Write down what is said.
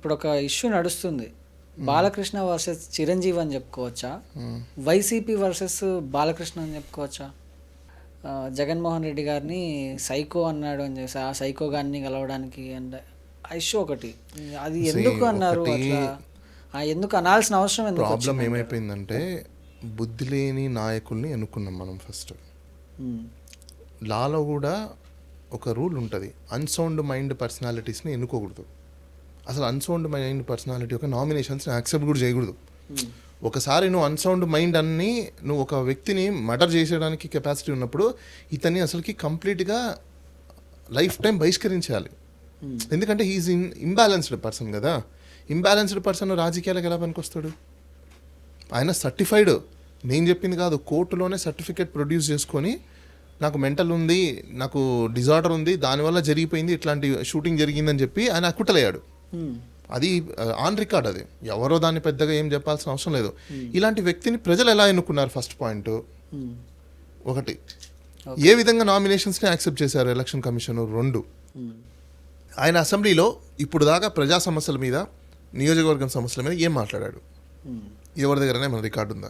ఇప్పుడు ఒక ఇష్యూ నడుస్తుంది, బాలకృష్ణ వర్సెస్ చిరంజీవి అని చెప్పుకోవచ్చా, వైసీపీ వర్సెస్ బాలకృష్ణ అని చెప్పుకోవచ్చా? జగన్మోహన్ రెడ్డి గారిని సైకో అన్నాడు అని చెప్పి ఆ సైకో గారిని కలవడానికి అండ్ ఆ ఇష్యూ ఒకటి, అది ఎందుకు అన్నారు అట్లా, ఎందుకు అనాల్సిన అవసరం ఎందుకు? ప్రాబ్లం ఏమైపోయిందంటే బుద్ధి లేని నాయకుల్ని ఎన్నుకున్నాం మనం ఫస్ట్. లాలో కూడా ఒక రూల్ ఉంటుంది, అన్సౌండ్ మైండ్ పర్సనాలిటీస్ని ఎన్నుకోకూడదు. అసలు అన్సౌండ్ మైండ్ పర్సనాలిటీ యొక్క నామినేషన్స్ని యాక్సెప్ట్ కూడా చేయకూడదు. ఒకసారి నువ్వు అన్సౌండ్ మైండ్ అన్ని నువ్వు ఒక వ్యక్తిని మర్డర్ చేసేయడానికి కెపాసిటీ ఉన్నప్పుడు ఇతన్ని అసలుకి కంప్లీట్గా లైఫ్ టైం బహిష్కరించాలి. ఎందుకంటే హీఈస్ ఇంబ్యాలెన్స్డ్ పర్సన్ కదా. ఇంబ్యాలెన్స్డ్ పర్సన్ రాజకీయాలకు ఎలా పనికొస్తాడు? ఆయన సర్టిఫైడ్, నేను చెప్పింది కాదు, కోర్టులోనే సర్టిఫికేట్ ప్రొడ్యూస్ చేసుకొని నాకు మెంటల్ ఉంది, నాకు డిజార్డర్ ఉంది, దానివల్ల జరిగిపోయింది, ఇట్లాంటి షూటింగ్ జరిగిందని చెప్పి ఆయన అక్విటలయ్యాడు. అది ఆన్ రికార్డ్, అది ఎవరో దాన్ని పెద్దగా ఏం చెప్పాల్సిన అవసరం లేదు. ఇలాంటి వ్యక్తిని ప్రజలు ఎలా ఎన్నుకున్నారు? ఫస్ట్ పాయింట్ ఒకటి, ఏ విధంగా నామినేషన్స్ని యాక్సెప్ట్ చేశారు ఎలక్షన్ కమిషన్? 2, ఆయన అసెంబ్లీలో ఇప్పుడు దాకా ప్రజా సమస్యల మీద, నియోజకవర్గం సమస్యల మీద ఏం మాట్లాడాడు? ఎవరి దగ్గరనే మన రికార్డు ఉందా?